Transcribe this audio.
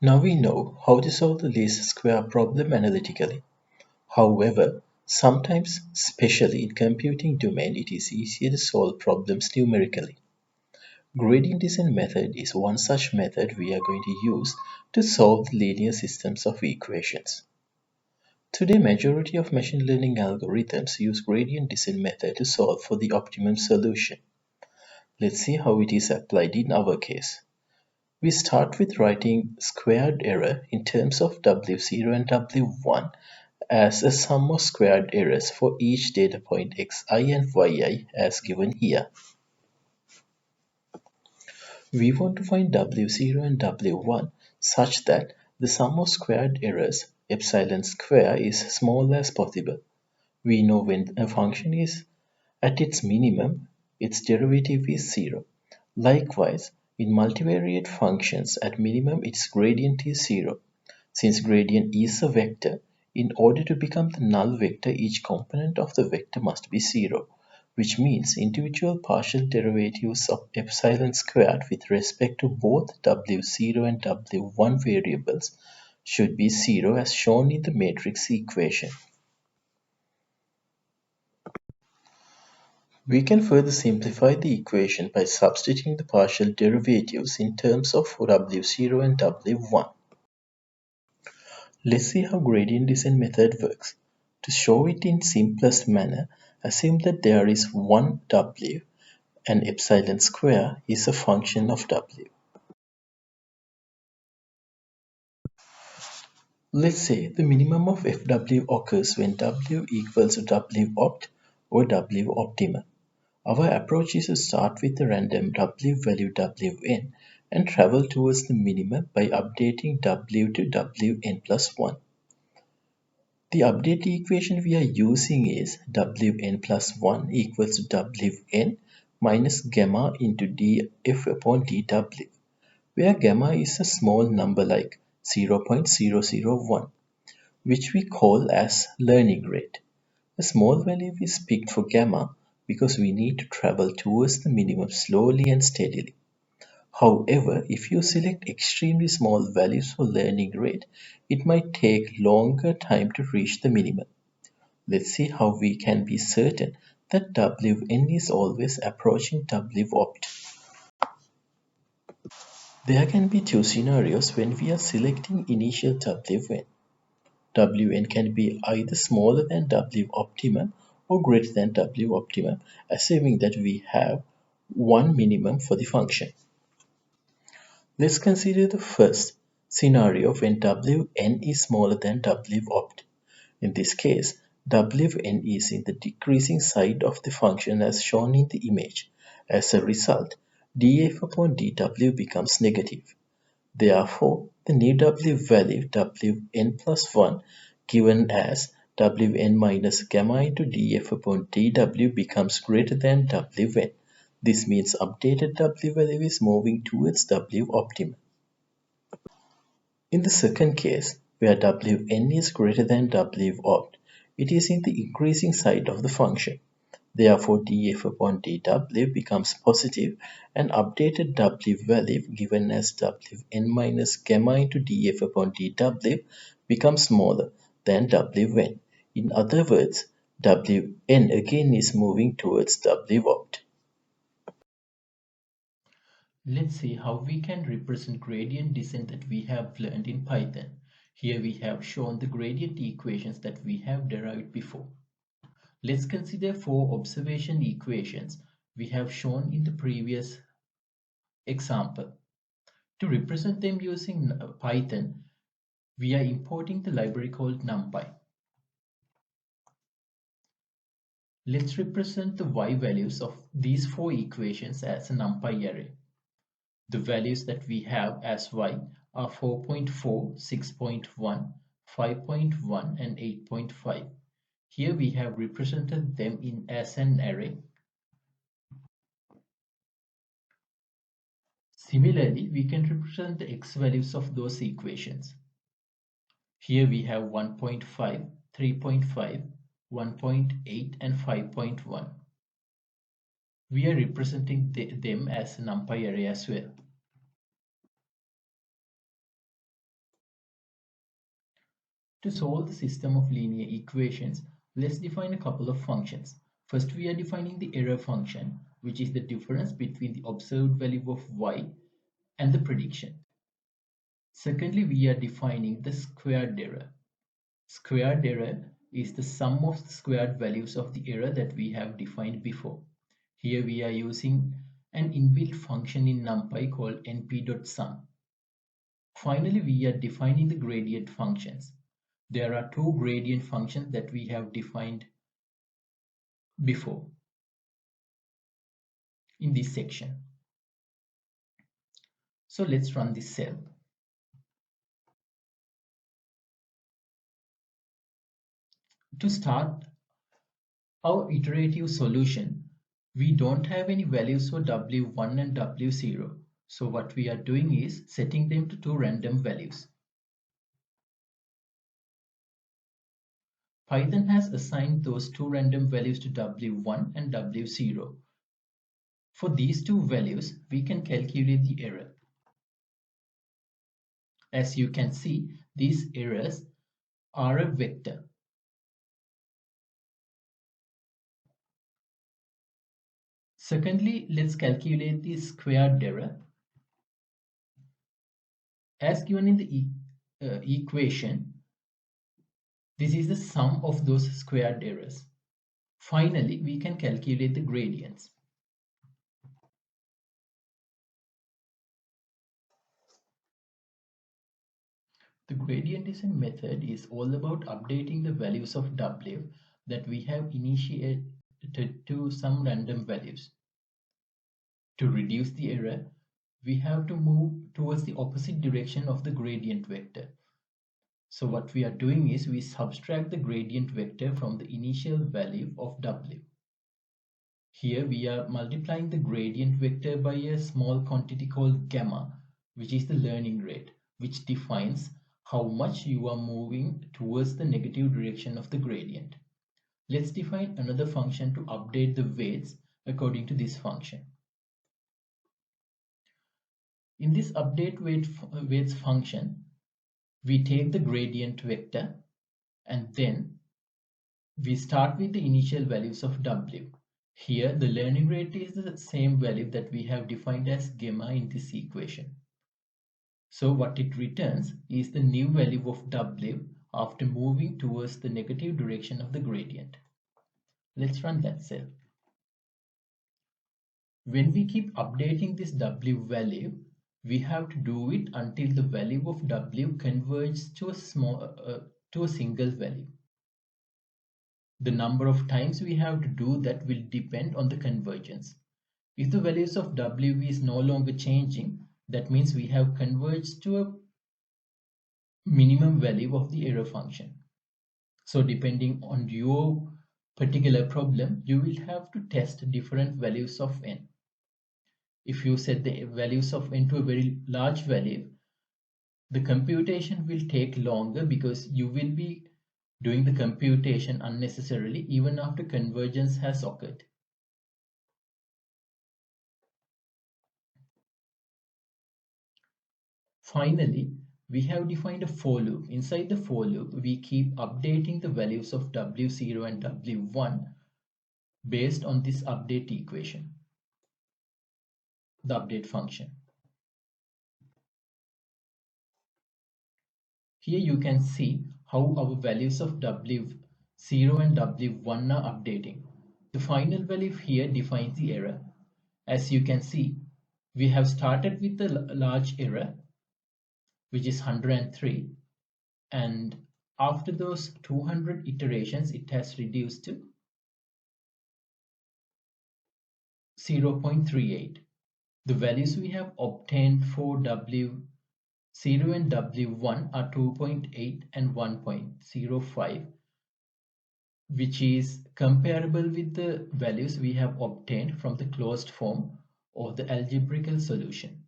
Now we know how to solve the least square problem analytically. However, sometimes, especially in computing domain, it is easier to solve problems numerically. Gradient descent method is one such method we are going to use to solve the linear systems of equations. Today, majority of machine learning algorithms use gradient descent method to solve for the optimum solution. Let's see how it is applied in our case. We start with writing squared error in terms of W0 and W1 as a sum of squared errors for each data point xi and yi as given here. We want to find W0 and W1 such that the sum of squared errors epsilon square is small as possible. We know when a function is at its minimum, its derivative is 0. Likewise, in multivariate functions, at minimum its gradient is 0. Since gradient is a vector, in order to become the null vector, each component of the vector must be 0, which means individual partial derivatives of epsilon squared with respect to both w0 and w1 variables should be 0 as shown in the matrix equation. We can further simplify the equation by substituting the partial derivatives in terms of w0 and w1. Let's see how gradient descent method works. To show it in simplest manner, assume that there is one w and epsilon square is a function of w. Let's say the minimum of fw occurs when w equals to w opt or w optimum. Our approach is to start with the random w value wn and travel towards the minimum by updating w to wn plus 1. The update equation we are using is wn plus 1 equals to wn minus gamma into df upon dw, where gamma is a small number like 0.001, which we call as learning rate. A small value is picked for gamma because we need to travel towards the minimum slowly and steadily. However, if you select extremely small values for learning rate, it might take longer time to reach the minimum. Let's see how we can be certain that Wn is always approaching W opt. There can be two scenarios when we are selecting initial Wn. Wn can be either smaller than W optimum or greater than W optimum, assuming that we have one minimum for the function. Let's consider the first scenario when Wn is smaller than W opt. In this case, Wn is in the decreasing side of the function as shown in the image. As a result, df upon dw becomes negative. Therefore, the new w value wn plus 1 given as wn minus gamma into df upon dw becomes greater than wn. This means updated w value is moving towards w optimum. In the second case, where Wn is greater than W opt, it is in the increasing side of the function. Therefore, df upon dw becomes positive and updated W value given as Wn minus gamma into df upon dw becomes smaller than Wn. In other words, Wn again is moving towards W opt. Let's see how we can represent gradient descent that we have learned in Python. Here we have shown the gradient equations that we have derived before. Let's consider four observation equations we have shown in the previous example. To represent them using Python, we are importing the library called NumPy. Let's represent the y values of these four equations as a NumPy array. The values that we have as y are 4.4, 6.1, 5.1 and 8.5. Here we have represented them in as an array. Similarly, we can represent the x values of those equations. Here we have 1.5, 3.5, 1.8 and 5.1. We are representing them as a NumPy array as well. To solve the system of linear equations, let's define a couple of functions. First, we are defining the error function, which is the difference between the observed value of y and the prediction. Secondly, we are defining the squared error. Squared error is the sum of the squared values of the error that we have defined before. Here we are using an inbuilt function in NumPy called np.sum. Finally, we are defining the gradient functions. There are two gradient functions that we have defined before in this section. So let's run this cell. To start our iterative solution, we don't have any values for W1 and W0. So what we are doing is setting them to two random values. Python has assigned those two random values to W1 and W0. For these two values, we can calculate the error. As you can see, these errors are a vector. Secondly, let's calculate the squared error. As given in the equation, this is the sum of those squared errors. Finally, we can calculate the gradients. The gradientism method is all about updating the values of W that we have initiated to some random values. To reduce the error, we have to move towards the opposite direction of the gradient vector. So what we are doing is we subtract the gradient vector from the initial value of W. Here we are multiplying the gradient vector by a small quantity called gamma, which is the learning rate, which defines how much you are moving towards the negative direction of the gradient. Let's define another function to update the weights according to this function. In this update weights function, we take the gradient vector and then we start with the initial values of W. Here the learning rate is the same value that we have defined as gamma in this equation. So what it returns is the new value of W after moving towards the negative direction of the gradient. Let's run that cell. When we keep updating this W value, we have to do it until the value of W converges to a single value. The number of times we have to do that will depend on the convergence. If the values of W is no longer changing, that means we have converged to a minimum value of the error function. So depending on your particular problem, you will have to test different values of n. If you set the values of n to a very large value, the computation will take longer because you will be doing the computation unnecessarily even after convergence has occurred. Finally, we have defined a for loop. Inside the for loop, we keep updating the values of W0 and W1 based on this update equation, the update function. Here you can see how our values of W0 and W1 are updating. The final value here defines the error. As you can see, we have started with the large error, which is 103, and after those 200 iterations, it has reduced to 0.38. The values we have obtained for W0 and W1 are 2.8 and 1.05, which is comparable with the values we have obtained from the closed form or the algebraic solution.